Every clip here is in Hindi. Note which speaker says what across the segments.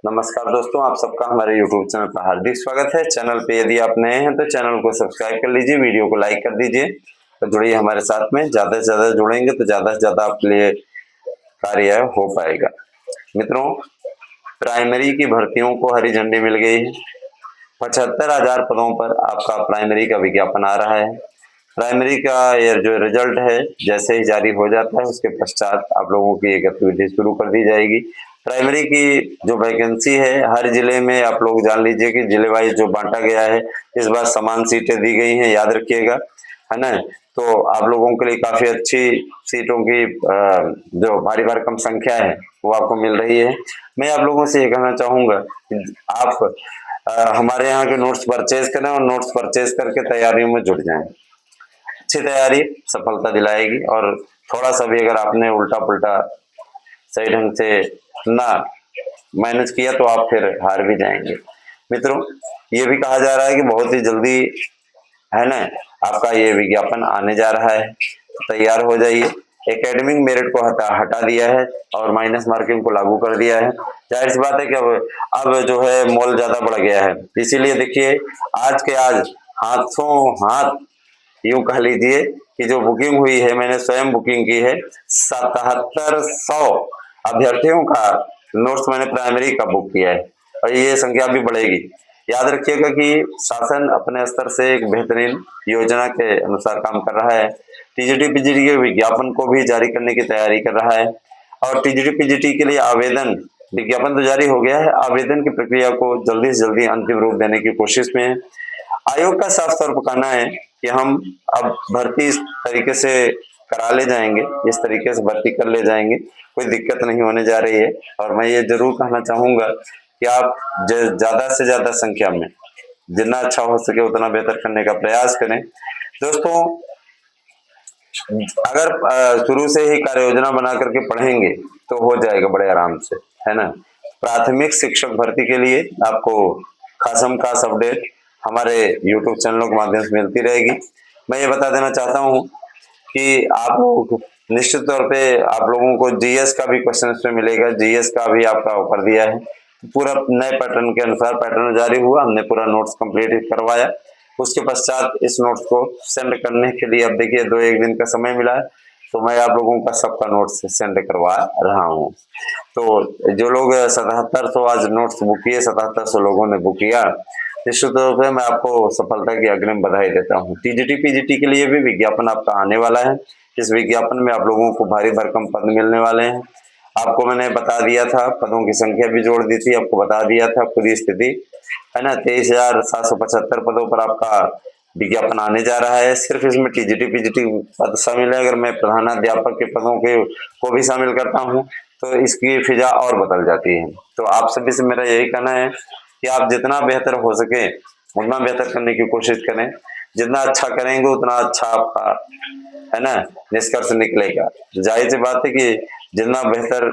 Speaker 1: नमस्कार दोस्तों, आप सबका हमारे YouTube चैनल पर हार्दिक स्वागत है। चैनल पे यदि आप नए हैं तो चैनल को सब्सक्राइब कर लीजिए, वीडियो को लाइक कर दीजिए तो जुड़िए हमारे साथ में। ज़्यादा से ज़्यादा जुड़ेंगे तो ज़्यादा से ज़्यादा आपके लिए कार्य हो पाएगा। मित्रों, प्राइमरी की भर्तियों को हरी झंडी मिल गई है। 75,000 पदों पर आपका प्राइमरी का विज्ञापन आ रहा है। प्राइमरी का ये जो रिजल्ट है जैसे ही जारी हो जाता है उसके पश्चात आप लोगों की ये गतिविधि शुरू कर दी जाएगी। प्राइमरी की जो वैकेंसी है हर जिले में आप लोग जान लीजिए कि जिले वाइज जो बांटा गया है, इस बार समान सीटें दी गई हैं, याद रखिएगा, है ना। तो आप लोगों के लिए काफी अच्छी सीटों की जो भारी भरकम संख्या है वो आपको मिल रही है। मैं आप लोगों से ये कहना चाहूंगा कि आप हमारे यहाँ के नोट्स परचेज करें और नोट्स परचेज करके तैयारियों में जुट जाएं। अच्छी तैयारी सफलता दिलाएगी और थोड़ा सा भी अगर आपने उल्टा पुल्टा सही ढंग से ना मैनेज किया तो आप फिर हार भी जाएंगे। मित्रों, ये भी कहा जा रहा है कि बहुत ही जल्दी, है ना, आपका ये विज्ञापन आने जा रहा है, तो तैयार हो जाइए। एकेडमिक मेरिट को हटा दिया है और माइनस मार्किंग को लागू कर दिया है। जाहिर सी बात है कि अब जो है मोल ज्यादा बढ़ गया है, इसीलिए देखिए आज के आज हाथों हाथ यूं कह लीजिए कि जो बुकिंग हुई है, मैंने स्वयं बुकिंग की है, 7700 अभ्यर्थियों का नोट्स मैंने प्राइमरी का बुक किया है और ये संख्या भी बढ़ेगी। याद रखिएगा कि शासन अपने स्तर से एक बेहतरीन योजना के अनुसार काम कर रहा है। टीजीटी पीजीटी के विज्ञापन को भी जारी करने की तैयारी कर रहा है और टीजीटी पीजीटी के लिए आवेदन, विज्ञापन तो जारी हो गया है, आवेदन की प्रक्रिया को जल्दी से जल्दी अंतिम रूप देने की कोशिश में है। आयोग का साफ तौर पर कहना है कि हम अब भर्ती इस तरीके से करा ले जाएंगे, इस तरीके से भर्ती कर ले जाएंगे, कोई दिक्कत नहीं होने जा रही है। और मैं ये जरूर कहना चाहूंगा कि आप ज्यादा से ज्यादा संख्या में जितना अच्छा हो सके उतना बेहतर करने का प्रयास करें। दोस्तों, अगर शुरू से ही कार्य योजना बना करके पढ़ेंगे तो हो जाएगा बड़े आराम से, है ना। प्राथमिक शिक्षक भर्ती के लिए आपको खासम खास अपडेट हमारे YouTube चैनलों के माध्यम से मिलती रहेगी। मैं ये बता देना चाहता हूँ कि आप लोग निश्चित तौर पे आप लोगों को जीएस का भी क्वेश्चन इसमें मिलेगा। जीएस का भी आपका कर दिया है, पूरा नए पैटर्न के अनुसार पैटर्न जारी हुआ, हमने पूरा नोट्स कंप्लीट करवाया। उसके पश्चात इस नोट्स को सेंड करने के लिए अब देखिए 2-1 दिन का समय मिला है, तो मैं आप लोगों का सबका नोट्स सेंड करवा रहा हूँ। तो जो लोग 7700 आज नोट्स बुक किए, 7700 लोगों ने बुक किया, निश्चित तौर पर मैं आपको सफलता की अग्रिम बधाई देता हूँ। टीजीटी पीजीटी के लिए भी विज्ञापन आपका आने वाला है। इस विज्ञापन में आप लोगों को भारी भरकम पद मिलने वाले हैं। आपको मैंने बता दिया था, पदों की संख्या भी जोड़ दी थी, आपको बता दिया था पूरी स्थिति, है ना। 23,775 पदों पर आपका विज्ञापन आने जा रहा है। सिर्फ इसमें टीजीटी पीजीटी पद शामिल है। अगर मैं प्रधानाध्यापक के पदों के को भी शामिल करता हूँ तो इसकी फिजा और बदल जाती है। तो आप सभी से मेरा यही कहना है कि आप जितना बेहतर हो सके उतना बेहतर करने की कोशिश करें। जितना अच्छा करेंगे उतना अच्छा आपका, है ना, निष्कर्ष निकलेगा। जाहिर सी बात है कि जितना बेहतर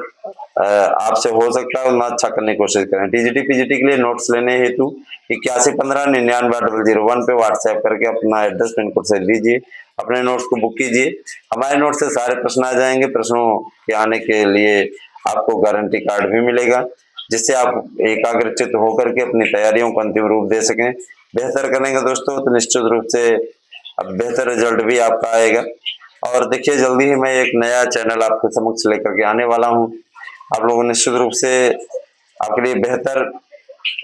Speaker 1: आपसे हो सकता है उतना अच्छा करने की कोशिश करें। टीजीटी पीजीटी के लिए नोट्स लेने हेतु 8115998001 पे व्हाट्सएप करके अपना एड्रेस पिन कोड से दीजिए, अपने नोट्स को बुक कीजिए। हमारे नोट्स से सारे प्रश्न आ जाएंगे। प्रश्नों के आने के लिए आपको गारंटी कार्ड भी मिलेगा, जिससे आप एकाग्रचित होकर के अपनी तैयारियों को अंतिम रूप दे सकें। बेहतर करेंगे दोस्तों तो निश्चित रूप से अब बेहतर रिजल्ट भी आपका आएगा। और देखिए, जल्दी ही मैं एक नया चैनल आपके समक्ष लेकर के आने वाला हूँ। आप लोगों निश्चित रूप से आपके लिए बेहतर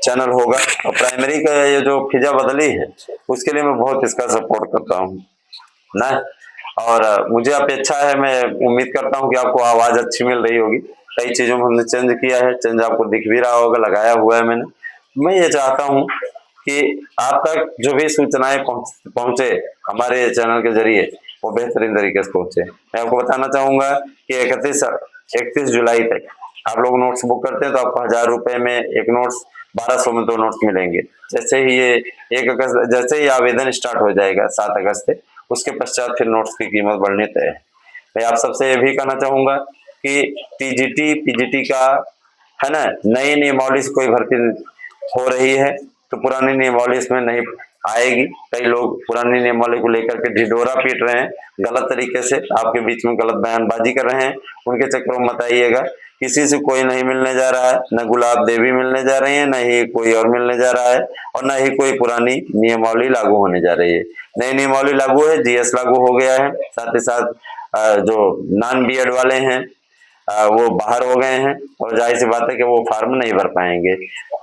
Speaker 1: चैनल होगा। और प्राइमरी का ये जो फिजा बदली है उसके लिए मैं बहुत इसका सपोर्ट करता हूँ ना। और मुझे अपेक्षा है, मैं उम्मीद करता हूँ कि आपको आवाज अच्छी मिल रही होगी। कई चीजों में हमने चेंज किया है, चेंज आपको दिख भी रहा होगा, लगाया हुआ है मैंने। मैं ये चाहता हूँ कि आप तक जो भी सूचनाएं पहुंचे हमारे चैनल के जरिए वो बेहतरीन तरीके से पहुंचे। मैं आपको बताना चाहूंगा कि 31 जुलाई तक आप लोग नोट्स बुक करते हैं तो आपको 1000 रुपए में एक नोट्स, 1200 में 2 नोट्स मिलेंगे। जैसे ही ये 1 अगस्त, जैसे ही आवेदन स्टार्ट हो जाएगा 7 अगस्त से, उसके पश्चात फिर नोट्स की कीमत बढ़ने तय है। मैं आप सबसे ये भी कहना चाहूंगा कि टीजीटी पीजीटी का, है ना, नई नियमावली से कोई भर्ती हो रही है तो पुरानी नियमावली इसमें नहीं आएगी। कई लोग पुरानी नियमावली को लेकर के ढिढोरा पीट रहे हैं, गलत तरीके से आपके बीच में गलत बयानबाजी कर रहे हैं, उनके चक्करों में मत आइएगा। किसी से कोई नहीं मिलने जा रहा है, न गुलाब देवी मिलने जा रही है, न ही कोई और मिलने जा रहा है, और न ही कोई पुरानी नियमावली लागू होने जा रही है। नई नियमावली लागू है, जीएस लागू हो गया है, साथ ही साथ जो नॉन बीएड वाले हैं वो बाहर हो गए हैं, और जाहिर सी बात है कि वो फॉर्म नहीं भर पाएंगे।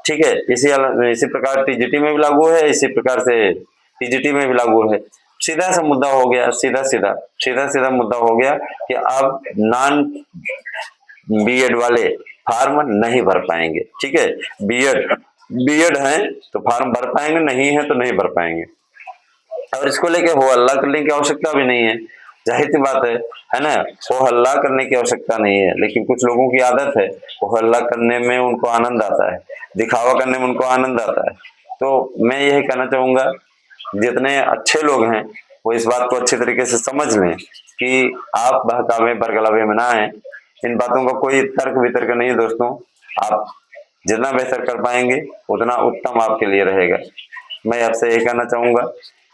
Speaker 1: ठीक है, इसी प्रकार टीजीटी में भी लागू है, इसी प्रकार से टीजीटी में भी लागू है। सीधा सा मुद्दा हो गया, सीधा सीधा मुद्दा हो गया कि अब नॉन बीएड वाले फॉर्म नहीं भर पाएंगे। ठीक है, बीएड बीएड है तो फॉर्म भर पाएंगे, नहीं है तो नहीं भर पाएंगे। और इसको लेके हो हल्ला करने की आवश्यकता भी नहीं है, जाहिर सी बात है ना। हो हल्ला करने की आवश्यकता नहीं है, लेकिन कुछ लोगों की आदत है, वो हल्ला करने में उनको आनंद आता है, दिखावा करने में उनको आनंद आता है। तो मैं यही कहना चाहूंगा, जितने अच्छे लोग हैं वो इस बात को अच्छे तरीके से समझ लें कि आप बहकावे बरगलावे में ना आए। इन बातों का कोई तर्क वितर्क नहीं है दोस्तों, आप जितना बेहतर कर पाएंगे उतना उत्तम आपके लिए रहेगा। मैं आपसे यही कहना चाहूंगा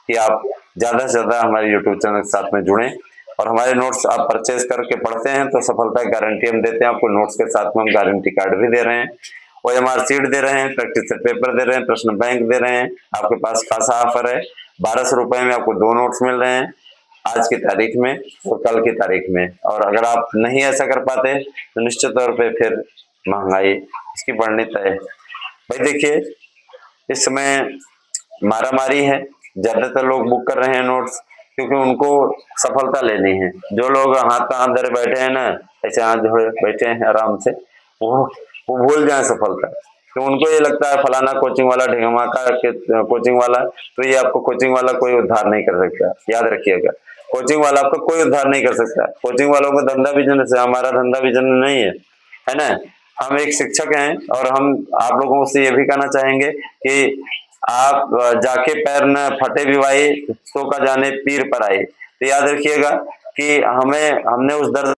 Speaker 1: कि आप ज्यादा से ज्यादा हमारे यूट्यूब चैनल के साथ में जुड़ें, और हमारे नोट्स आप परचेज करके पढ़ते हैं तो सफलता की गारंटी हम देते हैं आपको। नोट्स के साथ में हम गारंटी कार्ड भी दे रहे हैं, OMR सीट दे रहे हैं, प्रैक्टिस सेट पेपर दे रहे हैं, प्रश्न बैंक दे रहे हैं। आपके पास खासा ऑफर है, 1200 रुपए में आपको 2 नोट्स मिल रहे हैं आज की तारीख में और कल की तारीख में। और अगर आप नहीं ऐसा कर पाते तो निश्चित तौर पे फिर महंगाई इसकी बढ़नी तय है। भाई देखिए, इस समय मारामारी है, ज्यादातर लोग बुक कर रहे हैं नोट्स, क्योंकि उनको सफलता लेनी है। जो लोग हाथ पे हाथ धरे बैठे हैं ना, ऐसे हाथ जोड़े बैठे हैं आराम से, वो भूल जाए सफलता। तो उनको ये लगता है फलाना कोचिंग वाला ढिगमाका कोचिंग वाला, तो ये आपको कोचिंग वाला कोई उद्धार नहीं कर सकता। याद रखिएगा, कोचिंग वाला आपका कोई उद्धार नहीं कर सकता। कोचिंग वालों का धंधा बिजनेस है, हमारा धंधा बिजनेस नहीं है ना। हम एक शिक्षक हैं, और हम आप लोगों से ये भी कहना चाहेंगे कि आप जाके पैर न फटे भी भाई, सो का जाने पीर पर आए। तो याद रखिएगा कि हमने उस दर्द